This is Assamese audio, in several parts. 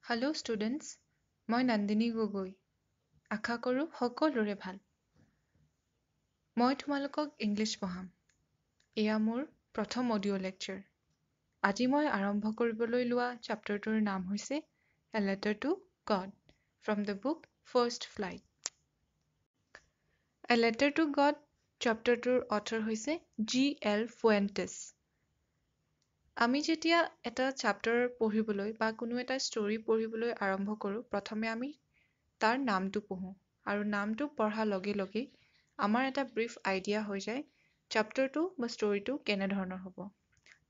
Hello students, মই নন্দিনী গগৈ। আশা কৰোঁ সকলোৰে ভাল। মই তোমালোকক ইংলিছ পঢ়াম। এয়া মোৰ প্ৰথম অডিঅ' লেকচাৰ। আজি মই আৰম্ভ কৰিবলৈ লোৱা চেপ্টাৰটোৰ নাম হৈছে A Letter to God from the book First Flight. A Letter to God চেপ্টাৰটোৰ অথৰ হৈছে G.L. Fuentes। আমি যেতিয়া এটা চেপ্টাৰ পঢ়িবলৈ বা কোনো এটা ষ্টৰী পঢ়িবলৈ আৰম্ভ কৰোঁ, প্ৰথমে আমি তাৰ নামটো পঢ়োঁ আৰু নামটো পঢ়াৰ লগে লগে আমাৰ এটা ব্ৰিফ আইডিয়া হৈ যায় চেপ্টাৰটো বা ষ্টৰীটো কেনেধৰণৰ হ'ব।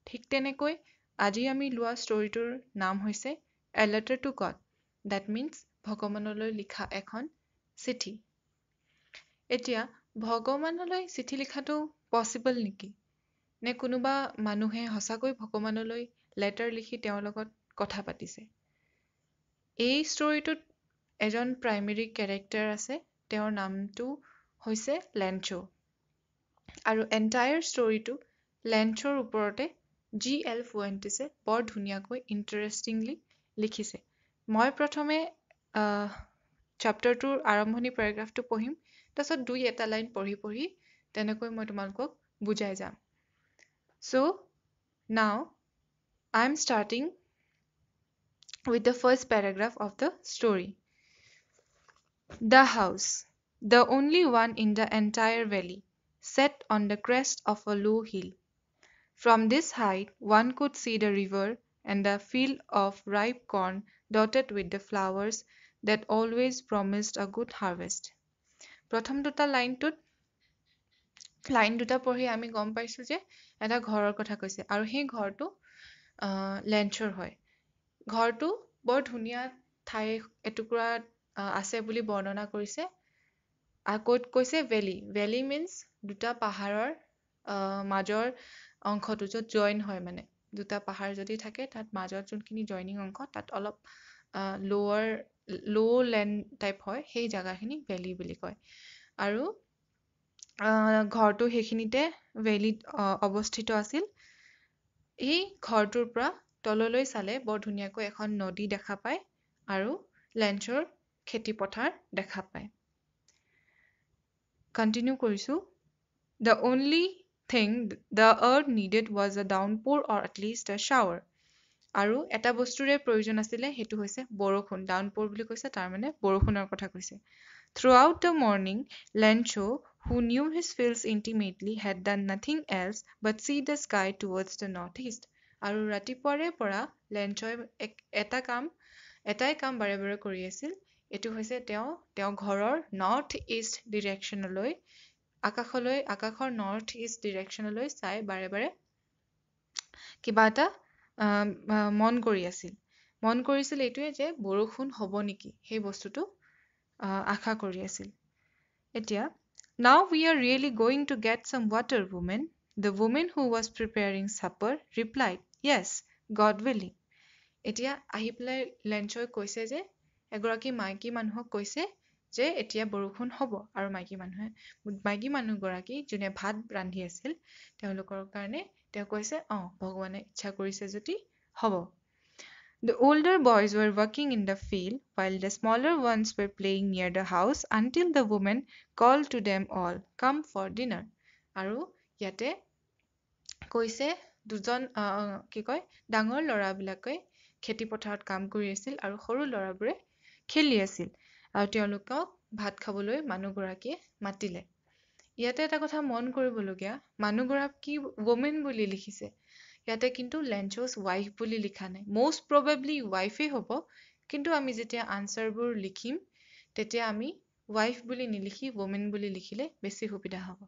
ঠিক তেনেকৈ আজি আমি লোৱা ষ্টৰীটোৰ নাম হৈছে A Letter to God, that means ভগৱানলৈ লিখা এখন চিঠি। এতিয়া ভগৱানলৈ চিঠি লিখাটো পচিবল নেকি? নে কোনোবা মানুহে সঁচাকৈ ভগৱানলৈ লেটাৰ লিখি তেওঁৰ লগত কথা পাতিছে? এই ষ্টৰীটোত এজন প্ৰাইমেৰী কেৰেক্টাৰ আছে, তেওঁৰ নামটো হৈছে লেঞ্চো। আৰু এণ্টায়াৰ ষ্টৰীটো লেঞ্চোৰ ওপৰতে G.L. ফুৱেণ্টেছে বৰ ধুনীয়াকৈ ইণ্টাৰেষ্টিংলি লিখিছে। মই প্ৰথমে চেপ্টাৰটোৰ আৰম্ভণি পেৰাগ্ৰাফটো পঢ়িম, তাৰপিছত দুই এটা লাইন পঢ়ি পঢ়ি তেনেকৈ মই তোমালোকক বুজাই যাম। So now I'm starting with the first paragraph of the story. The house, the only one in the entire valley, set on the crest of a low hill. From this height, one could see the river and the field of ripe corn dotted with the flowers that always promised a good harvest. প্ৰথম দুটা লাইন দুটা পঢ়ি আমি গম পাইছো যে এটা ঘৰৰ কথা কৈছে আৰু সেই ঘৰটো লেঞ্চৰ হয়। ঘৰটো বৰ ধুনীয়া ঠাই এটুকুৰা আছে বুলি বৰ্ণনা কৰিছে। ক'ত কৈছে? ভেলি। ভেলি মিনছ দুটা পাহাৰৰ মাজৰ অংশটো য'ত জইন হয়, মানে দুটা পাহাৰ যদি থাকে তাত মাজত যোনখিনি জইনিং অংশ তাত অলপ ল' লেণ্ড টাইপ হয়, সেই জেগাখিনি ভেলি বুলি কয়। আৰু ঘৰটো সেইখিনিতে ভেলিত অৱস্থিত আছিল। এই ঘৰটোৰ পৰা তললৈ চালে বৰ ধুনীয়াকৈ এখন নদী দেখা পায় আৰু লেঞ্চৰ খেতি পথাৰ দেখা পায়। কণ্টিনিউ কৰিছো। The only thing the earth needed was a downpour or at least a shower. আৰু এটা বস্তুৰে প্ৰয়োজন আছিলে, সেইটো হৈছে বৰষুণ। ডাউনপ'ৰ বুলি কৈছে, তাৰমানে বৰষুণৰ কথা কৈছে। Throughout the morning, Lencho, who knew his fields intimately, had done nothing else but see the sky towards the northeast. আৰু ৰাতিপুৱাৰে পৰা লেঞ্চই এটাই কাম বাৰে বাৰে কৰি আছিল, এইটো হৈছে তেওঁ ঘৰৰ নৰ্থ ইষ্ট ডিৰেকশ্যনলৈ, আকাশৰ নৰ্থ ইষ্ট ডিৰেকশ্যনলৈ চাই বাৰে বাৰে কিবা এটা মন কৰিছিল এইটোৱে যে বৰষুণ হ'ব নেকি, সেই বস্তুটো আশা কৰি আছিল। এতিয়া Now we are really going to get some water, woman. The woman who was preparing supper replied, Yes, God willing. এতিয়া আহি পেলাই লেঞ্চই কৈছে যে এগৰাকী মাইকী মানুহক কৈছে যে এতিয়া বৰষুণ হ'ব, আৰু মাইকী মানুহগৰাকী যোনে ভাত ৰান্ধি আছিল তেওঁলোকৰ কাৰণে তেওঁ কৈছে ভগৱানে ইচ্ছা কৰিছে যদি হ'ব। The older boys were working in the field while the smaller ones were playing near the house until the woman called to them all, Come for dinner. আৰু ইয়াতে কৈছে দুজন ডাঙৰ ল'ৰাবিলাকে খেতি পথাৰত কাম কৰি আছিল আৰু সৰু ল'ৰাবোৰে খেলি আছিল, আৰু তেওঁলোকক ভাত খাবলৈ মানুহগৰাকীয়ে মাতিলে। ইয়াতে এটা কথা মন কৰিবলগীয়া, মানুহগৰাকী woman বুলি লিখিছে, ইয়াতে কিন্তু লেঞ্চোছ ৱাইফ বুলি লিখা নাই। most probably ৱাইফেই হ'ব, কিন্তু আমি যেতিয়া আনচাৰবোৰ লিখিম তেতিয়া আমি ৱাইফ বুলি নিলিখি woman বুলি লিখিলে বেছি সুবিধা হ'ব।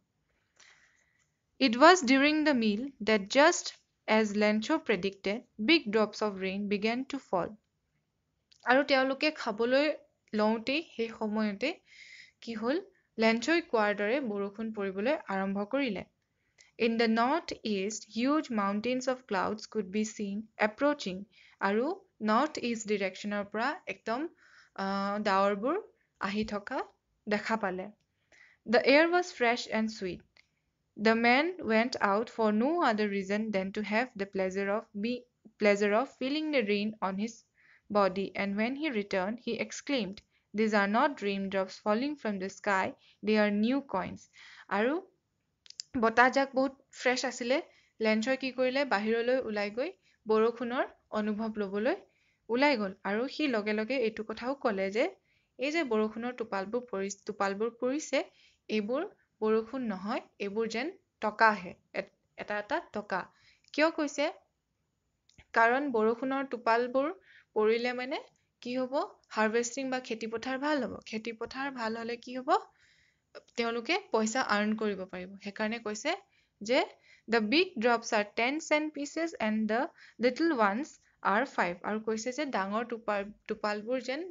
It was during the meal that just as Lencho predicted, big drops of rain began to fall. আৰু তেওঁলোকে খাবলৈ লওঁতেই সেই সময়তে কি হ'ল, লেঞ্চই কোৱাৰ দৰে বৰষুণ পৰিবলৈ আৰম্ভ কৰিলে। In the northeast, huge mountains of clouds could be seen approaching. আৰু নৰ্থ ইষ্ট ডিৰেকশ্যনৰ পৰা একদম ডাৱৰবোৰ আহি থকা দেখা পালে। The air was fresh and sweet. The man went out for no other reason than to have the pleasure of feeling the rain on his body, and when he returned, he exclaimed, "These are not raindrops falling from the sky, they are new coins." আৰু বতাহজাক বহুত ফ্ৰেছ আছিলে। লেঞ্চই কি কৰিলে, বাহিৰলৈ ওলাই গৈ বৰষুণৰ অনুভৱ ল'বলৈ ওলাই গ'ল। আৰু সি লগে লগে এইটো কথাও ক'লে যে এই যে বৰষুণৰ টোপালবোৰ পৰিছে, এইবোৰ বৰষুণ নহয়, এইবোৰ যেন টকাহে, এটা এটা টকা। কিয় কৈছে? কাৰণ বৰষুণৰ টোপালবোৰ পৰিলে মানে কি হ'ব, হাৰ্ভেষ্টিং বা খেতিপথাৰ ভাল হ'ব। খেতিপথাৰ ভাল হ'লে কি হ'ব, তেওঁলোকে পইচা আৰ্ণ কৰিব পাৰিব। সেইকাৰণে কৈছে যে the big drops are 10 cent pieces and the little ones are 5। আৰু কৈছে যে ডাঙৰ টোপালবোৰ যেন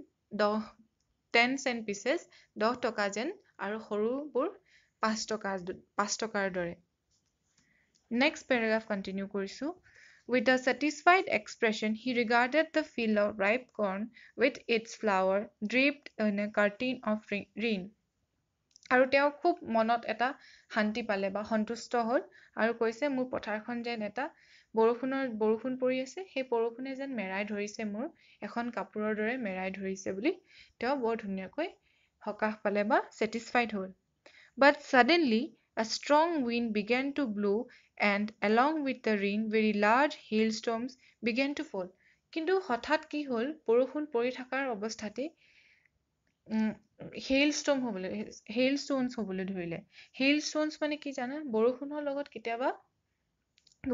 10 cent pieces, 10 টকা যেন, আৰু সৰুবোৰ 5 টকাৰ দৰে। Next paragraph continue কৰিছো। With a satisfied expression, he regarded the field of ripe corn with its flower draped in a curtain of rain. আৰু তেওঁ খুব মনত এটা শান্তি পালে বা সন্তুষ্ট হ'ল আৰু কৈছে, মোৰ পথাৰখন যেন এটা বৰষুণ পৰি আছে, সেই বৰষুণে যেন মেৰাই ধৰিছে, মোৰ এখন কাপোৰৰ দৰে মেৰাই ধৰিছে বুলি তেওঁ বৰ ধুনীয়াকৈ সকাহ পালে বা ছেটিছফাইড হ'ল। But suddenly a strong wind began to blow, and along with the rain very large hailstones began to fall. কিন্তু হঠাৎ কি হ'ল, বৰষুণ পৰি থকাৰ অৱস্থাতে হেইলষ্টোনছ হ'বলৈ ধৰিলে। হেইলষ্টোনছ মানে কি জানা? বৰষুণৰ লগত কেতিয়াবা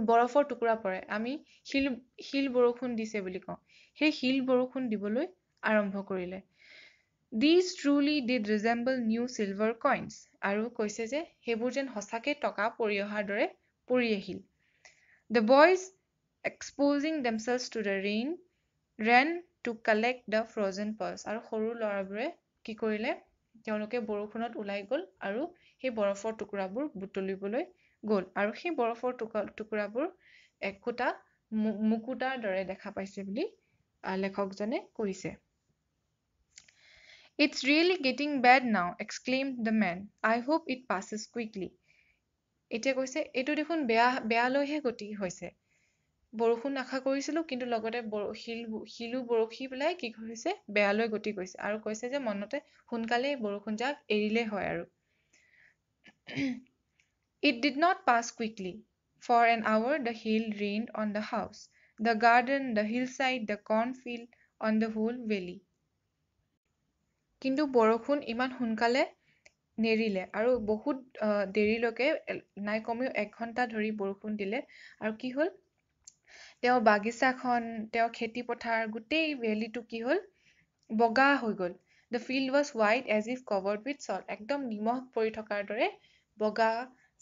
বৰফৰ টুকুৰা পৰে, আমি শিল বৰষুণ দিছে বুলি কওঁ। সেই শিল বৰষুণ দিবলৈ আৰম্ভ কৰিলে। These truly did resemble new silver coins. আৰু কৈছে যে সেইবোৰ যেন সঁচাকে টকা পৰি অহাৰ দৰে পৰি আহিল। The boys, exposing themselves to the rain, ran to collect the frozen pearls. আৰু সৰু ল'ৰাবোৰে কি কৰিলে, তেওঁলোকে বৰষুণত ওলাই গ'ল আৰু সেই বৰফৰ টুকুৰাবোৰ বুটলিবলৈ গ'ল। আৰু সেই বৰফৰ টুকুৰাবোৰ একোটা মুকুতাৰ দৰে দেখা পাইছে বুলি লেখকজনে কৈছে। It's really getting bad now, exclaimed the man. I hope it passes quickly. এতিয়া কৈছে, এইটো দেখোন বেয়ালৈহে গতি হৈছে। বৰষুণ আশা কৰিছিলো, কিন্তু লগতে শিলো বৰষি পেলাই কি হৈছে, বেয়ালৈ গতি কৰিছে। আৰু কৈছে যে মনতে সোনকালে বৰষুণ যাক এৰিলে হয় আৰু। It did not pass quickly. For an hour the hail rained on the house, the garden, the hillside, the cornfield, on the whole valley. কিন্তু বৰষুণ ইমান সোনকালে নেৰিলে আৰু বহুত দেৰিলৈকে, নাই কমেও 1 ঘণ্টা ধৰি বৰষুণ দিলে। আৰু কি হ'ল, তেওঁ বাগিচাখন, তেওঁ খেতিপথাৰ, গোটেই ভেলীটো কি হ'ল, বগা হৈ গ'ল। The field was white as if covered with salt. একদম নিমখ পৰি থকাৰ দৰে বগা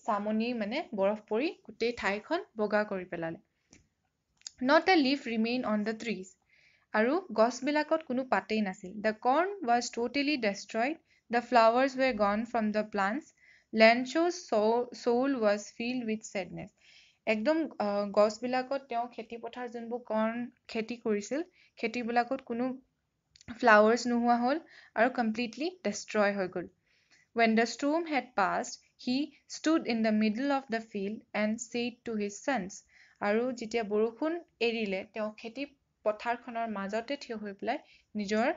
চামনি, মানে বৰফ পৰি গোটেই ঠাইখন বগা কৰি পেলালে। Not a leaf remained on the trees. আৰু গছবিলাকত কোনো পাতেই নাছিল। The corn was totally destroyed. The flowers were gone from the plants. Lancho's soul was filled with sadness. একদম গছবিলাকত তেওঁ খেতিপথাৰ যোনবোৰ কৰ্ণ খেতি কৰিছিল, খেতিবিলাকত কোনো ফ্লাৱাৰ্ছ নোহোৱা হ'ল আৰু কমপ্লিটলি ডেষ্ট্ৰয় হৈ গ'ল। When the storm had passed, he stood in the middle of the field and said to his sons. আৰু যেতিয়া বৰষুণ এৰিলে, তেওঁ খেতি পথাৰখনৰ মাজতে থিয় হৈ পেলাই নিজৰ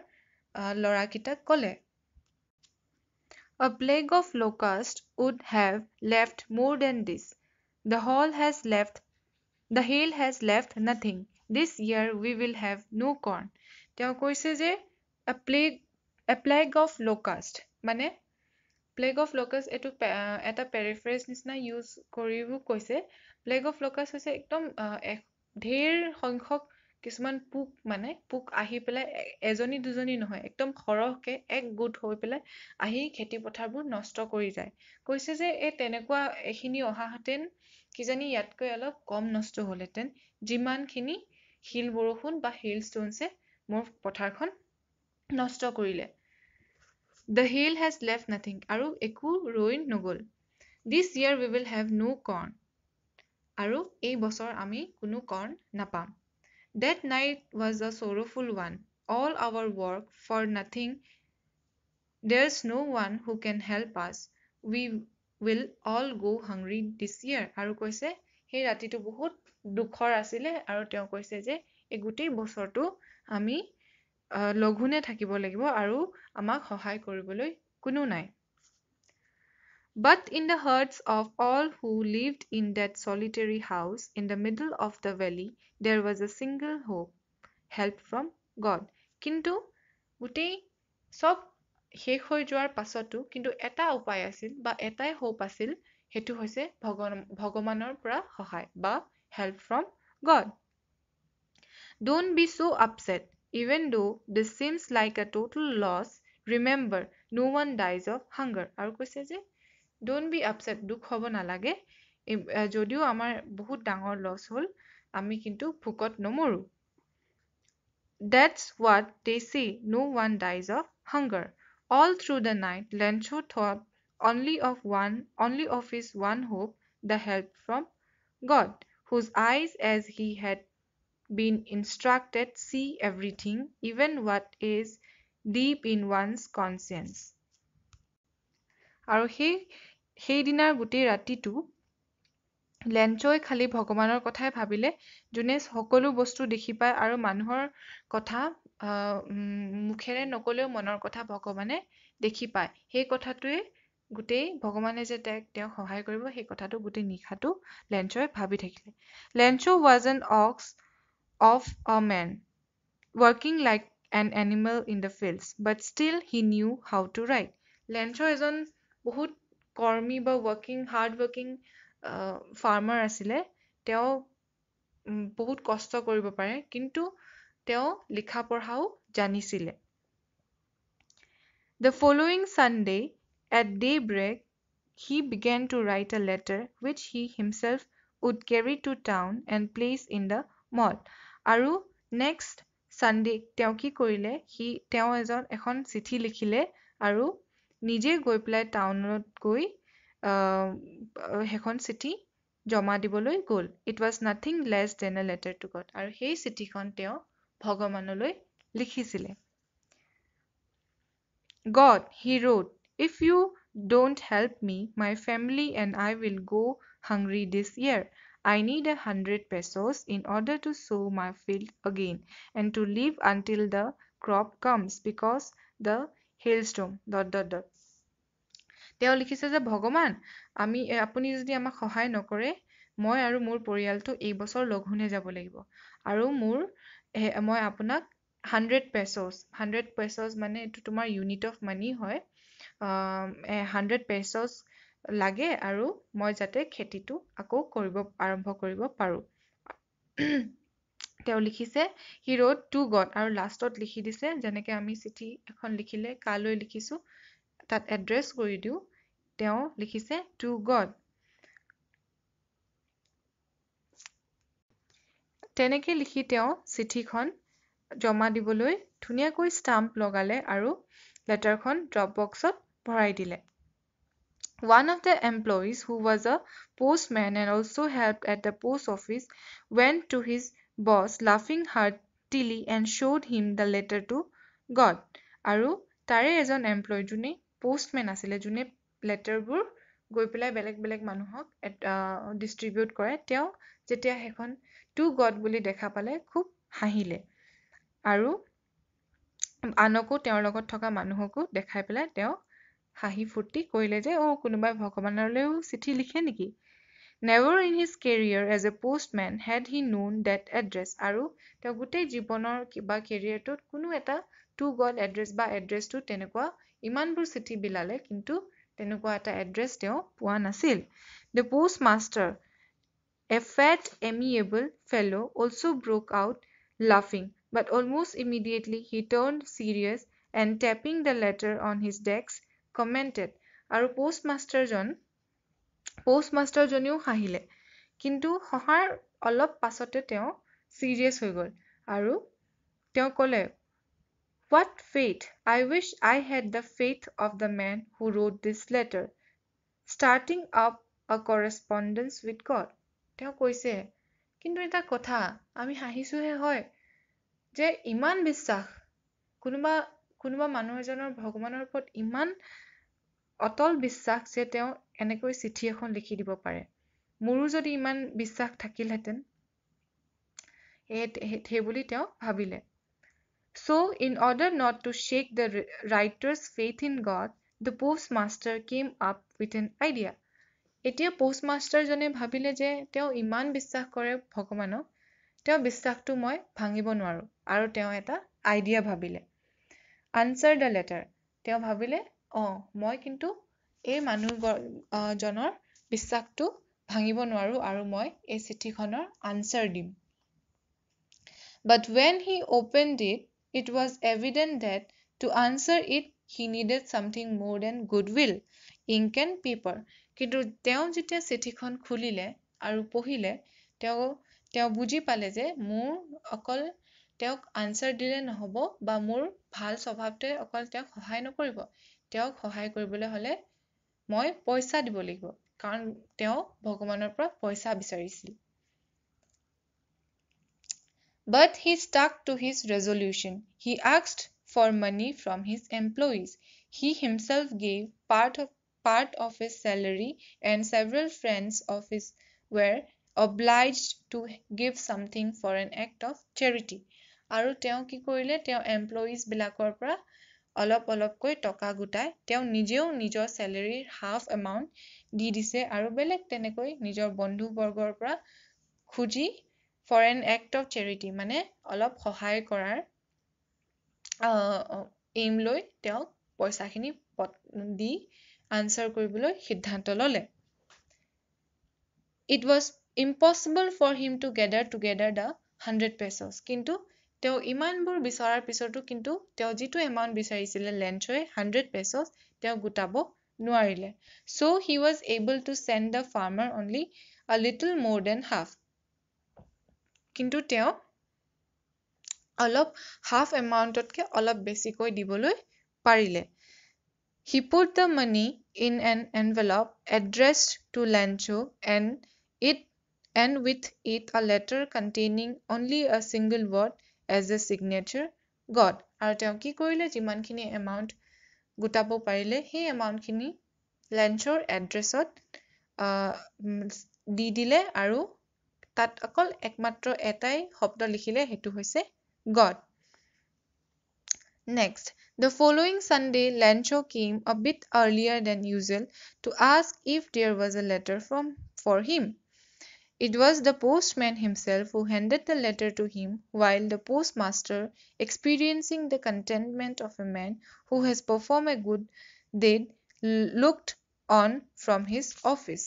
ল'ৰাকেইটাক ক'লে, A plague of locusts would have left more than this. The hail has left nothing. This year we will have no corn. তেওঁ কৈছে যে a plague of locust, মানে plague of locust এইটো এটা পেৰিফ্ৰেজ নিচিনা ইউজ কৰিও কৈছে। plague of locust হৈছে একদম ঢেৰ সংখ্যক কিছুমান পোক আহি পেলাই এজনী দুজনী নহয়, একদম সৰহকে এক গোট হৈ পেলাই আহি খেতিপথাৰবোৰ নষ্ট কৰি যায়। কৈছে যে এই তেনেকুৱা এইখিনি অহাহেঁতেন কিজানি ইয়াতকৈ অলপ কম নষ্ট হ'লহেঁতেন, যিমানখিনি শিল বৰষুণ বা হেইলষ্টোনছে মোৰ পথাৰখন নষ্ট কৰিলে। The hail has left nothing. আৰু একো ৰৈ নগ'ল। This year we will have no corn. আৰু এই বছৰ আমি কোনো কৰ্ণ নাপাম। That night was a sorrowful one. All our work for nothing. There's no one who can help us. We will all go hungry this year. আৰু কৈছে সেই ৰাতিটো বহুত দুখৰ আছিলে আৰু তেওঁ কৈছে যে এই গোটেই বছৰটো আমি লঘোনে থাকিব লাগিব আৰু আমাক সহায় কৰিবলৈ কোনো নাই But in the hearts of all who lived in that solitary house in the middle of the valley there was a single hope help from God কিন্তু গোটেই সব শেষ হৈ যোৱাৰ পাছতো কিন্তু এটা উপায় আছিল বা এটাই হোপ আছিল হেতু হৈছে ভগৱানৰ পৰা সহায় বা help from God Don't be so upset even though this seems like a total loss remember no one dies of hunger আৰু কৈছে যে Don't be upset দুখ হ'ব নালাগে যদিও আমাৰ বহুত ডাঙৰ লছ হ'ল আমি কিন্তু ভুকত নমৰো That's what they say no one dies of hunger all through the night Lencho thought only of his one hope the help from God whose eyes as he had been instructed see everything even what is deep in one's conscience আৰু সেই দিনাৰ গোটেই ৰাতিটো লেঞ্চই খালি ভগৱানৰ কথাই ভাবিলে যোনে সকলো বস্তু দেখি পায় আৰু মানুহৰ কথা মুখেৰে নকলেও মনৰ কথা ভগৱানে দেখি পায় সেই কথাটোৱে গোটেই ভগৱানে যে তেওঁক সহায় কৰিব সেই কথাটো গোটেই নিশাটো লেঞ্চই ভাবি থাকিলে Lencho was an ox of a man working like an animal in the fields but still he knew how to write Lencho এজন বহুত কৰ্মী বা হাৰ্ড ৱৰ্কিং ফাৰ্মাৰ আছিলে তেওঁ বহুত কষ্ট কৰিব পাৰে কিন্তু তেওঁ লিখা পঢ়াও জানিছিলে The following Sunday at daybreak he began to write a letter which he himself would carry to town and place in the mall আৰু next Sunday তেওঁ কি কৰিলে তেওঁ এখন চিঠি লিখিলে আৰু নিজে গৈ পেলাই টাউনত গৈ হেখন চিঠি জমা দিবলৈ গ'ল It was nothing less than a letter to God আৰু সেই চিঠিখন তেওঁ ভগৱানলৈ লিখিছিলে God he wrote if you don't help me my family and I will go hungry this year I need 100 pesos in order to sow my field again and to live until the crop comes because the hailstorm ... তেওঁ লিখিছে যে ভগৱান আপুনি যদি আমাক সহায় নকৰে মই আৰু মোৰ পৰিয়ালটো এই বছৰ লঘোনে যাব লাগিব আৰু মই আপোনাক 100 pesos মানে এটো তোমাৰ ইউনিট অফ মানি হয় 100 pesos লাগে আৰু মই যাতে খেতিটো আকৌ আৰম্ভ কৰিব পাৰো তেওঁ লিখিছে he wrote to God আৰু লাষ্টত লিখি দিছে যেনেকৈ আমি চিঠি এখন লিখিলে কালৈ লিখিছো তাত এড্ৰেছ কৰি দিও তেওঁ লিখিছে to God তেনেকৈ লিখি তেওঁ চিঠিখন জমা দিবলৈ ধুনীয়াকৈ ষ্টাম্প লগালে আৰু লেটাৰখন ড্ৰপ বক্সত ভৰাই দিলে One of the employees who was a postman and also helped at the post office went to his boss laughing heartily and showed him the letter to God আৰু তাৰে এজন এমপ্লয় যোনে পোষ্টমেন আছিলে যোনে লেটাৰবোৰ গৈ পেলাই বেলেগ মানুহক ডিস্ট্ৰিবিউট কৰে তেওঁ যেতিয়া হেখন টু গড বুলি দেখা পালে খুব হাঁহিলে আৰু আনকো তেওঁৰ লগত থকা মানুহকো দেখাই পেলাই তেওঁ হাঁহি ফুৰ্তি কৰিলে যে কোনোবাই ভগৱানলৈও চিঠি লিখে নেকি Never in his career as a postman had he known that address আৰু তেওঁ গোটেই জীৱনৰ কিবা কেৰিয়াৰটোত কোনো এটা টু গড এড্ৰেছ বা এড্ৰেছটো তেনেকুৱা ইমানবোৰ চিঠি বিলালে কিন্তু তেনেকুৱা এটা এড্ৰেছ তেওঁ পোৱা নাছিল The postmaster a fat amiable fellow also broke out laughing but almost immediately he turned serious and tapping the letter on his desk commented আৰু পোষ্টমাষ্টাৰজনেও হাঁহিলে কিন্তু হহাৰ অলপ পাছতে তেওঁ সিৰিয়াছ হৈ গ'ল আৰু তেওঁ ক'লে What fate I wish I had the faith of the man who wrote this letter starting up a correspondence with God তেওঁ কৈছে কিন্তু এটা কথা আমি হাঁহিছোহে হয় যে ইমান বিশ্বাস কোনোবা মানুহ এজনৰ ভগৱানৰ ওপৰত ইমান অটল বিশ্বাস যে তেওঁ এনেকৈ চিঠি এখন লিখি দিব পাৰে মোৰো যদি ইমান বিশ্বাস থাকিলহেঁতেন সেই বুলি তেওঁ ভাবিলে So, in order not to shake the writer's faith in God, the postmaster came up with an idea. এতিয়া postmasterজনে ভাবিলে যে তেওঁ ইমান বিশ্বাস কৰে ভগৱানক তেওঁ বিশ্বাসটো মই ভাঙিব নোৱাৰো আৰু তেওঁ এটা আইডিয়া ভাবিলে answer the letter তেওঁ ভাবিলে মই কিন্তু এই মানুহজনৰ বিশ্বাসটো ভাঙিব নোৱাৰো আৰু মই এই চিঠিখনৰ আনসাৰ দিম But when he opened it, it was evident that to answer it, he needed something more than goodwill, ink and paper. কিন্তু তেওঁ যেতিয়া চিঠিখন খুলিলে আৰু পঢ়িলে তেওঁ বুজি পালে যে মোৰ অকল তেওঁক আনসাৰ দিলে নহব বা মোৰ ভাল স্বভাৱতে অকল তেওঁক সহায় নকৰিব তেওঁক সহায় কৰিবলৈ হলে মই পইচা দিব লাগিব কাৰণ তেওঁ ভগৱানৰ পৰা পইচা বিচাৰিছিল But he stuck to his resolution. He asked for money from his employees. He himself gave part of his salary and several friends of his were obliged to give something for an act of charity. আৰু তেওঁ কি কৰিলে তেওঁ এমপ্লয়িজ বিলাকৰ পৰা অলপকৈ টকা গোটাই তেওঁ নিজেও নিজৰ স্যালাৰীৰ হাফ এমাউন্ট দি দিছে আৰু বেলেগ তেনেকৈ নিজৰ বন্ধু বৰ্গৰ পৰা খুজি for an act of charity মানে অলপ সহায় কৰাৰ aim লৈ তেওঁ পইচাখিনি দি answer কৰিবলৈ সিদ্ধান্ত ললে It was impossible for him to gather together the 100 pesos কিন্তু তেওঁ ইমানবোৰ বিচৰাৰ পিছতো কিন্তু তেওঁ যিটো এমাউন্ট বিচাৰিছিলে লেঞ্চয়ে 100 pesos তেওঁ গোটাব নোৱাৰিলে So he was able to send the farmer only a little more than half কিন্তু তেওঁ অলপ হাফ এমাউন্টতকে অলপ বেছিকৈ দিবলৈ পাৰিলে He put the money in an envelope addressed to Lancho and with it a letter containing only a single word as a signature God আৰু তেওঁ কি কৰিলে যিমানখিনি এমাউন্ট গোটাব পাৰিলে সেই এমাউন্টখিনি লেঞ্চৰ এড্ৰেছত দি দিলে আৰু তাত অকল একমাত্ৰ এটাই শব্দ লিখিলে হেতু হৈছে God Next the following Sunday Lancho came a bit earlier than usual to ask if there was a letter for him It was the postman himself who handed the letter to him while the postmaster experiencing the contentment of a man who has performed a good deed looked on from his office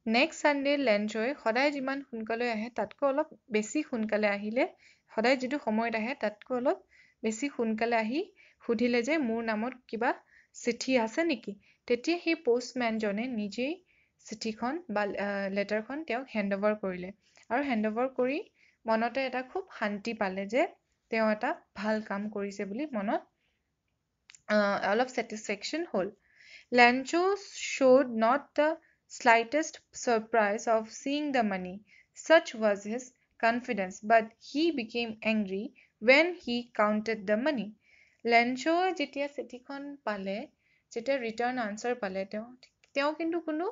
Next Sunday লেঞ্চয়ে সদায় যিমান সোনকালে আহে তাতকৈ অলপ বেছি সোনকালে আহিলে সদায় যেটো সময়ত আহে তাতকৈ অলপ বেছি সোনকালে আহি সুধিলে যে মোৰ নামত কিবা চিঠি আছে নেকি তেতিয়া সেই পোষ্টম্যান জনে নিজেই চিঠিখন বা লেটাৰখন তেওঁক হেণ্ডওভাৰ কৰিলে আৰু হেণ্ডওভাৰ কৰি মনতে এটা খুব শান্তি পালে যে তেওঁ এটা ভাল কাম কৰিছে বুলি মনত অলপ satisfaction hall Lancho showed not the slightest surprise of seeing the money such was his confidence but he became angry when he counted the money Lancho যেতিয়া চিঠিখন পালে যেতিয়া ৰিটাৰ্ণ আনসাৰ পালে তেওঁ কিন্তু কোনো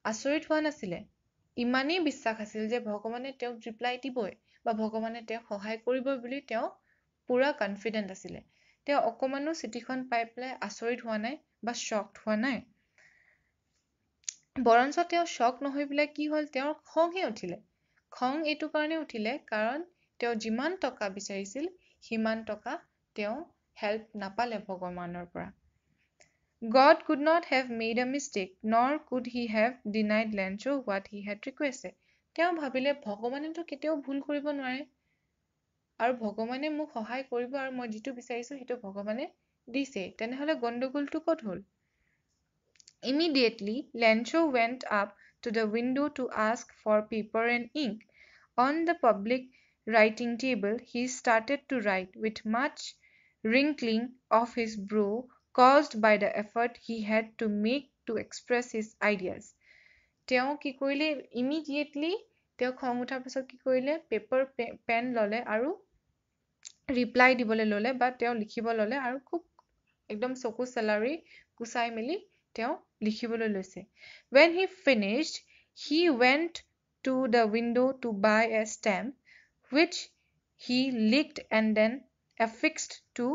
আচৰিত হোৱা নাছিলে ইমানেই বিশ্বাস আছিল যে ভগৱানে তেওঁক ৰিপ্লাই দিবই বা ভগৱানে তেওঁক সহায় কৰিবই বুলি তেওঁ পুৰা কনফিডেন্ট আছিলে তেওঁ অকমানো চিঠিখন পাই পেলাই আচৰিত হোৱা নাই বা শ্বকড হোৱা নাই বৰঞ্চ তেওঁ শ্বক নহৈ পেলাই কি হল তেওঁৰ খংহে উঠিলে খং এটো কাৰণে উঠিলে কাৰণ তেওঁ যিমান টকা বিচাৰিছিল হিমান টকা তেওঁ হেল্প নাপালে ভগৱানৰ পৰা God could not have made a mistake, nor could he have denied Lancho what he had requested. তেওঁ ভাবিলে ভগৱানেতো কেতিয়াও ভুল কৰিব নোৱাৰে আৰু ভগৱানে মোক সহায় কৰিব আৰু মই যিটো বিচাৰিছো সেইটো ভগৱানে দিছে তেনেহলে গণ্ডগোলটো ক'ত হ'ল Immediately, Lancho went up to the window to ask for paper and ink. On the public writing table, he started to write with much wrinkling of his brow caused by the effort he had to make to express his ideas. তেওঁ কি কৰিলে immediately তেওঁ খং উঠাৰ পিছত কি কৰিলে পেপাৰ পেন ললে আৰু ৰিপ্লাই দিবলৈ ললে বা তেওঁ লিখিব ললে আৰু খুব একদম চকু চেলাৰি কুচাই মেলি তেওঁ লিখিবলৈ লৈছে when he finished he went to the window to buy a stamp which he licked and then affixed to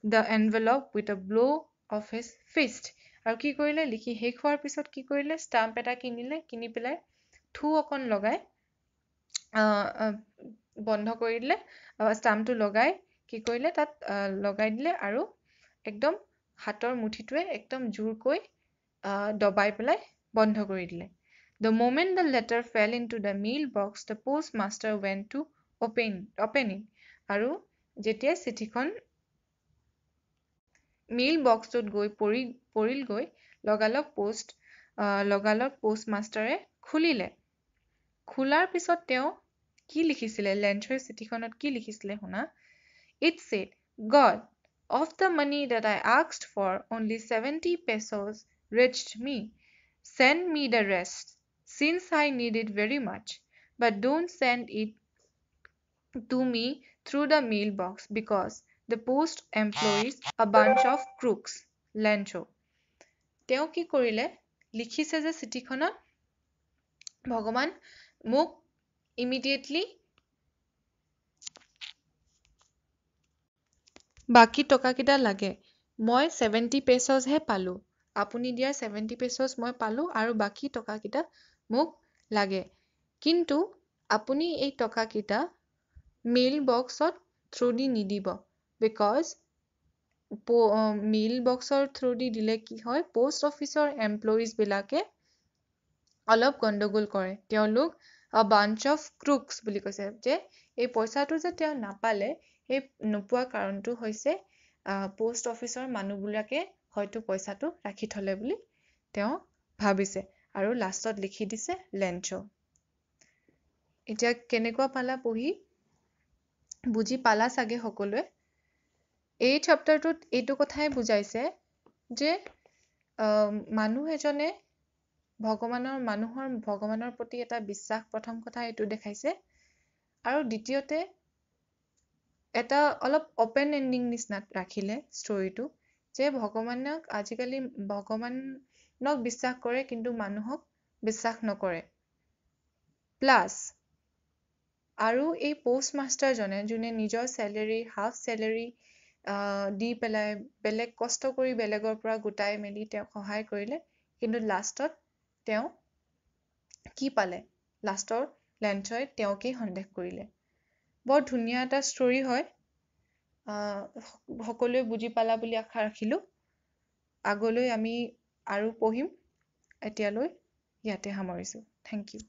the envelope with a blow of his fist. আৰু কি কৰিলে লিখি শেষ হোৱাৰ পিছত কি কৰিলে ষ্টাম্প এটা কিনিলে কিনি পেলাই থু অকণ লগাই বন্ধ কৰি দিলে ষ্টাম্পটো লগাই কি কৰিলে তাত লগাই দিলে আৰু একদম হাতৰ মুঠিটোৱে একদম জোৰকৈ দবাই পেলাই বন্ধ কৰি দিলে The moment the letter fell into the mailbox, the postmaster went to open it. আৰু যেতিয়া চিঠিখন মেইল বক্সটোত গৈ পৰিলগৈ লগালগ পোষ্টমাষ্টাৰে খুলিলে খোলাৰ পিছত তেওঁ কি লিখিছিলে লেঞ্চৰ চিঠিখনত কি লিখিছিলে শুনা It said, God, of the money that I asked for, only 70 pesos reached me. Send me the rest. Since I need it very much, but don't send it to me through the mailbox because the post employs a bunch of crooks. Lancho. তেওঁ কি কৰিলে লিখিছে যে চিঠিখনত ভগৱান মোক ইমিডিয়েটলি বাকি টকাকেইটা লাগে মই 70 পেছজহে পালো আপুনি দিয়া 70 পেছজ মই পালো আৰু বাকি টকাকেইটা মোক লাগে কিন্তু আপুনি এই টকাকেইটা মেইল বক্সত থ্ৰু দি নিদিব বিকজ মেইল বক্সৰ থ্ৰু দি দিলে কি হয় পোষ্ট অফিচৰ এমপ্লয়িজ বিলাকে অলপ গণ্ডগোল কৰে তেওঁলোক a bunch of crooks বুলি কৈছে যে এই পইচাটো যে তেওঁ নাপালে এই নোপোৱা কাৰণটো হৈছে পোষ্ট অফিচৰ মানুহবিলাকে হয়তো পইচাটো ৰাখি থলে বুলি তেওঁ ভাবিছে আৰু লাষ্টত লিখি দিছে লেঞ্চো এতিয়া কেনেকুৱা পালা পঢ়ি বুজি পালা চাগে সকলোৱে এই চেপ্টাৰটোত এইটো কথাই বুজাইছে যে মানুহ এজনে মানুহৰ ভগৱানৰ প্ৰতি এটা বিশ্বাস প্ৰথম কথা এইটো দেখাইছে আৰু দ্বিতীয়তে এটা অলপ ওপেন এন্ডিং নিচিনা ৰাখিলে ষ্টৰীটো যে ভগৱানক আজিকালি ভগৱানক বিশ্বাস কৰে কিন্তু মানুহক বিশ্বাস নকৰে প্লাস আৰু এই পোষ্টমাষ্টাৰ জনে যোনে নিজৰ স্যালাৰি হাফ স্যালাৰি দি পেলাই বেলেগ কষ্ট কৰি বেলেগৰ পৰা গোটাই মেলি তেওঁ সহায় কৰিলে কিন্তু লাষ্টত তেওঁ কি পালে লাষ্টৰ লেঞ্চই তেওঁকেই সন্দেহ কৰিলে বৰ ধুনীয়া এটা ষ্টৰী হয় সকলোৱে বুজি পালা বুলি আশা ৰাখিলো আগলৈ আমি আৰু পঢ়িম এতিয়ালৈ ইয়াতে সামৰিছো থ্যাংক ইউ